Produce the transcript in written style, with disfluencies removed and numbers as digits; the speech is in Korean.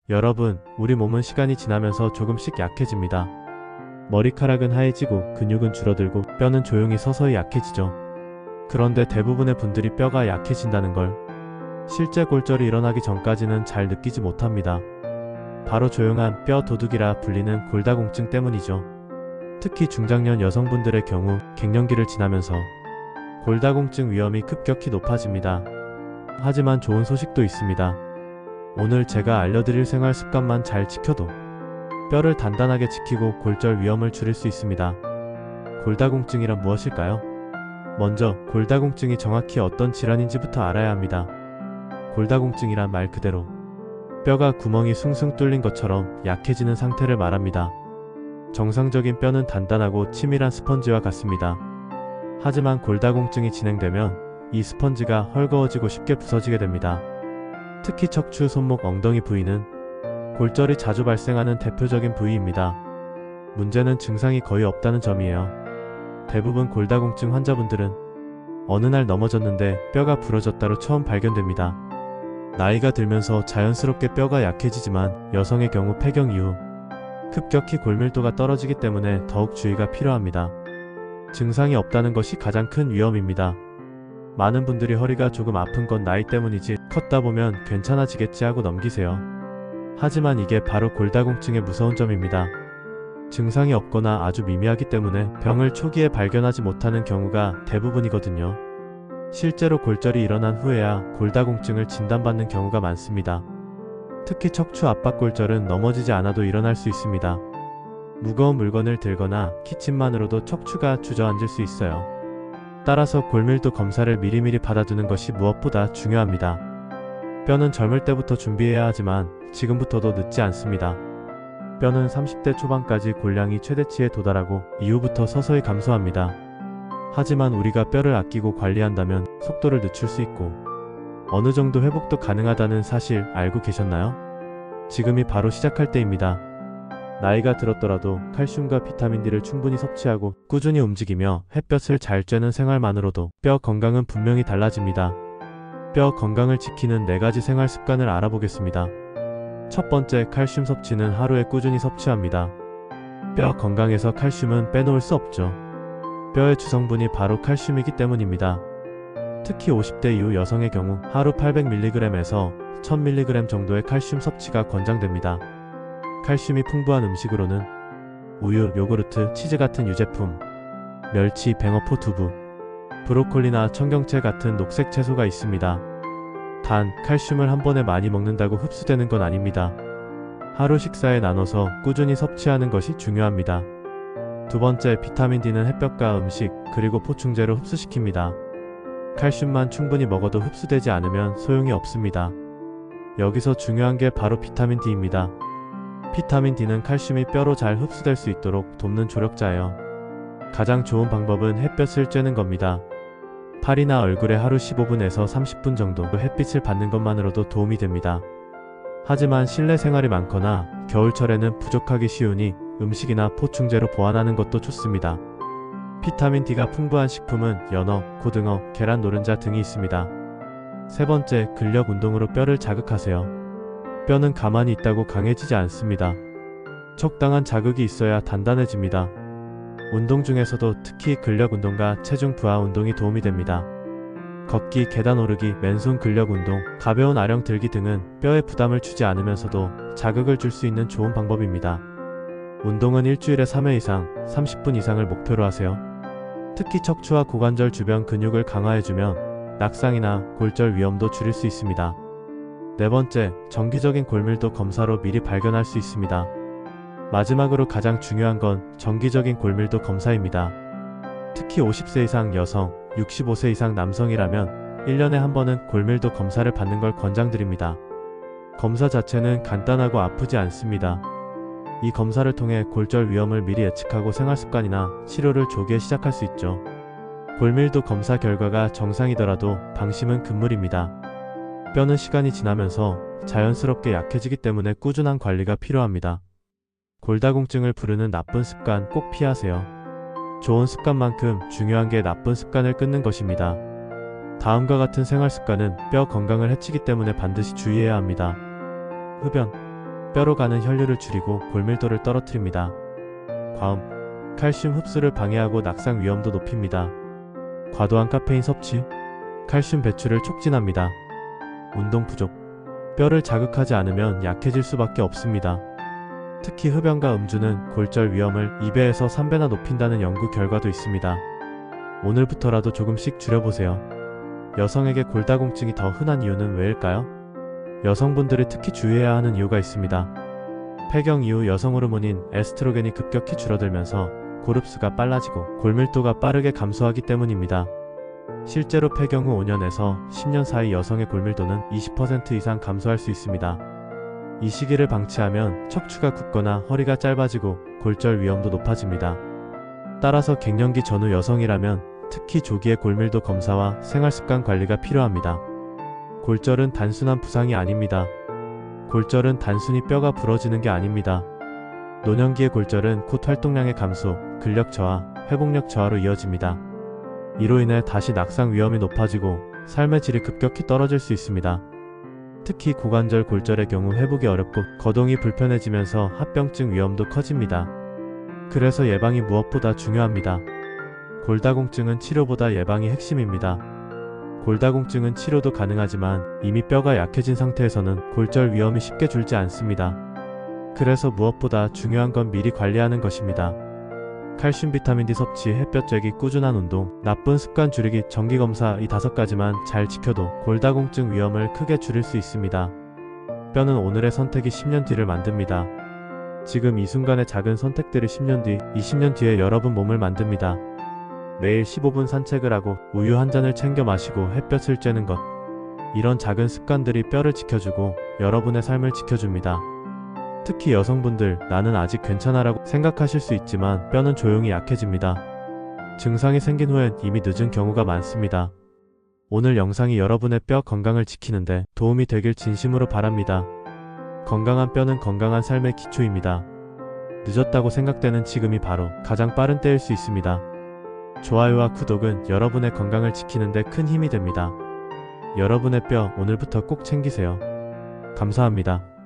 여러분, 우리 몸은 시간이 지나면서 조금씩 약해집니다. 머리카락은 하얘지고 근육은 줄어들고 뼈는 조용히 서서히 약해지죠. 그런데 대부분의 분들이 뼈가 약해진다는 걸 실제 골절이 일어나기 전까지는 잘 느끼지 못합니다. 바로 조용한 뼈 도둑이라 불리는 골다공증 때문이죠. 특히 중장년 여성분들의 경우 갱년기를 지나면서 골다공증 위험이 급격히 높아집니다. 하지만 좋은 소식도 있습니다. 오늘 제가 알려드릴 생활 습관만 잘 지켜도 뼈를 단단하게 지키고 골절 위험을 줄일 수 있습니다. 골다공증이란 무엇일까요? 먼저 골다공증이 정확히 어떤 질환인지부터 알아야 합니다. 골다공증이란 말 그대로 뼈가 구멍이 숭숭 뚫린 것처럼 약해지는 상태를 말합니다. 정상적인 뼈는 단단하고 치밀한 스펀지와 같습니다. 하지만 골다공증이 진행되면 이 스펀지가 헐거워지고 쉽게 부서지게 됩니다. 특히 척추, 손목, 엉덩이 부위는 골절이 자주 발생하는 대표적인 부위입니다. 문제는 증상이 거의 없다는 점이에요. 대부분 골다공증 환자분들은 어느 날 넘어졌는데 뼈가 부러졌다로 처음 발견됩니다. 나이가 들면서 자연스럽게 뼈가 약해지지만 여성의 경우 폐경 이후 급격히 골밀도가 떨어지기 때문에 더욱 주의가 필요합니다. 증상이 없다는 것이 가장 큰 위험입니다. 많은 분들이 허리가 조금 아픈 건 나이 때문이지 컸다 보면 괜찮아지겠지 하고 넘기세요. 하지만 이게 바로 골다공증의 무서운 점입니다. 증상이 없거나 아주 미미하기 때문에 병을 초기에 발견하지 못하는 경우가 대부분이거든요. 실제로 골절이 일어난 후에야 골다공증을 진단받는 경우가 많습니다. 특히 척추 압박골절은 넘어지지 않아도 일어날 수 있습니다. 무거운 물건을 들거나 기침만으로도 척추가 주저앉을 수 있어요. 따라서 골밀도 검사를 미리미리 받아두는 것이 무엇보다 중요합니다. 뼈는 젊을 때부터 준비해야 하지만 지금부터도 늦지 않습니다. 뼈는 30대 초반까지 골량이 최대치에 도달하고 이후부터 서서히 감소합니다. 하지만 우리가 뼈를 아끼고 관리한다면 속도를 늦출 수 있고 어느 정도 회복도 가능하다는 사실 알고 계셨나요? 지금이 바로 시작할 때입니다. 나이가 들었더라도 칼슘과 비타민 D를 충분히 섭취하고 꾸준히 움직이며 햇볕을 잘 쬐는 생활만으로도 뼈 건강은 분명히 달라집니다. 뼈 건강을 지키는 4가지 생활 습관을 알아보겠습니다. 첫 번째, 칼슘 섭취는 하루에 꾸준히 섭취합니다. 뼈 건강에서 칼슘은 빼놓을 수 없죠. 뼈의 주성분이 바로 칼슘이기 때문입니다. 특히 50대 이후 여성의 경우 하루 800mg에서 1000mg 정도의 칼슘 섭취가 권장됩니다. 칼슘이 풍부한 음식으로는 우유, 요구르트, 치즈 같은 유제품, 멸치, 뱅어포, 두부, 브로콜리나 청경채 같은 녹색 채소가 있습니다. 단, 칼슘을 한 번에 많이 먹는다고 흡수되는 건 아닙니다. 하루 식사에 나눠서 꾸준히 섭취하는 것이 중요합니다. 두 번째, 비타민 D는 햇볕과 음식, 그리고 보충제로 흡수시킵니다. 칼슘만 충분히 먹어도 흡수되지 않으면 소용이 없습니다. 여기서 중요한 게 바로 비타민 D입니다. 비타민 D는 칼슘이 뼈로 잘 흡수될 수 있도록 돕는 조력자예요. 가장 좋은 방법은 햇볕을 쬐는 겁니다. 팔이나 얼굴에 하루 15분에서 30분 정도 햇빛을 받는 것만으로도 도움이 됩니다. 하지만 실내 생활이 많거나 겨울철에는 부족하기 쉬우니 음식이나 보충제로 보완하는 것도 좋습니다. 비타민 D가 풍부한 식품은 연어, 고등어, 계란 노른자 등이 있습니다. 세 번째, 근력 운동으로 뼈를 자극하세요. 뼈는 가만히 있다고 강해지지 않습니다. 적당한 자극이 있어야 단단해집니다. 운동 중에서도 특히 근력 운동과 체중 부하 운동이 도움이 됩니다. 걷기, 계단 오르기, 맨손 근력 운동, 가벼운 아령 들기 등은 뼈에 부담을 주지 않으면서도 자극을 줄 수 있는 좋은 방법입니다. 운동은 일주일에 3회 이상, 30분 이상을 목표로 하세요. 특히 척추와 고관절 주변 근육을 강화해주면 낙상이나 골절 위험도 줄일 수 있습니다. 네 번째, 정기적인 골밀도 검사로 미리 발견할 수 있습니다. 마지막으로 가장 중요한 건 정기적인 골밀도 검사입니다. 특히 50세 이상 여성, 65세 이상 남성이라면 1년에 한 번은 골밀도 검사를 받는 걸 권장드립니다. 검사 자체는 간단하고 아프지 않습니다. 이 검사를 통해 골절 위험을 미리 예측하고 생활습관이나 치료를 조기에 시작할 수 있죠. 골밀도 검사 결과가 정상이더라도 방심은 금물입니다. 뼈는 시간이 지나면서 자연스럽게 약해지기 때문에 꾸준한 관리가 필요합니다. 골다공증을 부르는 나쁜 습관 꼭 피하세요. 좋은 습관만큼 중요한 게 나쁜 습관을 끊는 것입니다. 다음과 같은 생활 습관은 뼈 건강을 해치기 때문에 반드시 주의해야 합니다. 흡연. 뼈로 가는 혈류를 줄이고 골밀도를 떨어뜨립니다. 과음, 칼슘 흡수를 방해하고 낙상 위험도 높입니다. 과도한 카페인 섭취, 칼슘 배출을 촉진합니다. 운동 부족, 뼈를 자극하지 않으면 약해질 수밖에 없습니다. 특히 흡연과 음주는 골절 위험을 2배에서 3배나 높인다는 연구 결과도 있습니다. 오늘부터라도 조금씩 줄여보세요. 여성에게 골다공증이 더 흔한 이유는 왜일까요? 여성분들이 특히 주의해야 하는 이유가 있습니다. 폐경 이후 여성 호르몬인 에스트로겐이 급격히 줄어들면서 골흡수가 빨라지고 골밀도가 빠르게 감소하기 때문입니다. 실제로 폐경 후 5년에서 10년 사이 여성의 골밀도는 20% 이상 감소할 수 있습니다. 이 시기를 방치하면 척추가 굳거나 허리가 짧아지고 골절 위험도 높아집니다. 따라서 갱년기 전후 여성이라면 특히 조기의 골밀도 검사와 생활습관 관리가 필요합니다. 골절은 단순한 부상이 아닙니다. 골절은 단순히 뼈가 부러지는 게 아닙니다. 노년기의 골절은 곧 활동량의 감소, 근력 저하, 회복력 저하로 이어집니다. 이로 인해 다시 낙상 위험이 높아지고 삶의 질이 급격히 떨어질 수 있습니다. 특히 고관절 골절의 경우 회복이 어렵고 거동이 불편해지면서 합병증 위험도 커집니다. 그래서 예방이 무엇보다 중요합니다. 골다공증은 치료보다 예방이 핵심입니다. 골다공증은 치료도 가능하지만 이미 뼈가 약해진 상태에서는 골절 위험이 쉽게 줄지 않습니다. 그래서 무엇보다 중요한 건 미리 관리하는 것입니다. 칼슘, 비타민 D 섭취, 햇볕 쬐기, 꾸준한 운동, 나쁜 습관 줄이기, 정기검사 이 5가지만 잘 지켜도 골다공증 위험을 크게 줄일 수 있습니다. 뼈는 오늘의 선택이 10년 뒤를 만듭니다. 지금 이 순간의 작은 선택들이 10년 뒤, 20년 뒤에 여러분 몸을 만듭니다. 매일 15분 산책을 하고 우유 한 잔을 챙겨 마시고 햇볕을 쬐는 것. 이런 작은 습관들이 뼈를 지켜주고 여러분의 삶을 지켜줍니다. 특히 여성분들, 나는 아직 괜찮아라고 생각하실 수 있지만 뼈는 조용히 약해집니다. 증상이 생긴 후엔 이미 늦은 경우가 많습니다. 오늘 영상이 여러분의 뼈 건강을 지키는데 도움이 되길 진심으로 바랍니다. 건강한 뼈는 건강한 삶의 기초입니다. 늦었다고 생각되는 지금이 바로 가장 빠른 때일 수 있습니다. 좋아요와 구독은 여러분의 건강을 지키는 데 큰 힘이 됩니다. 여러분의 뼈 오늘부터 꼭 챙기세요. 감사합니다.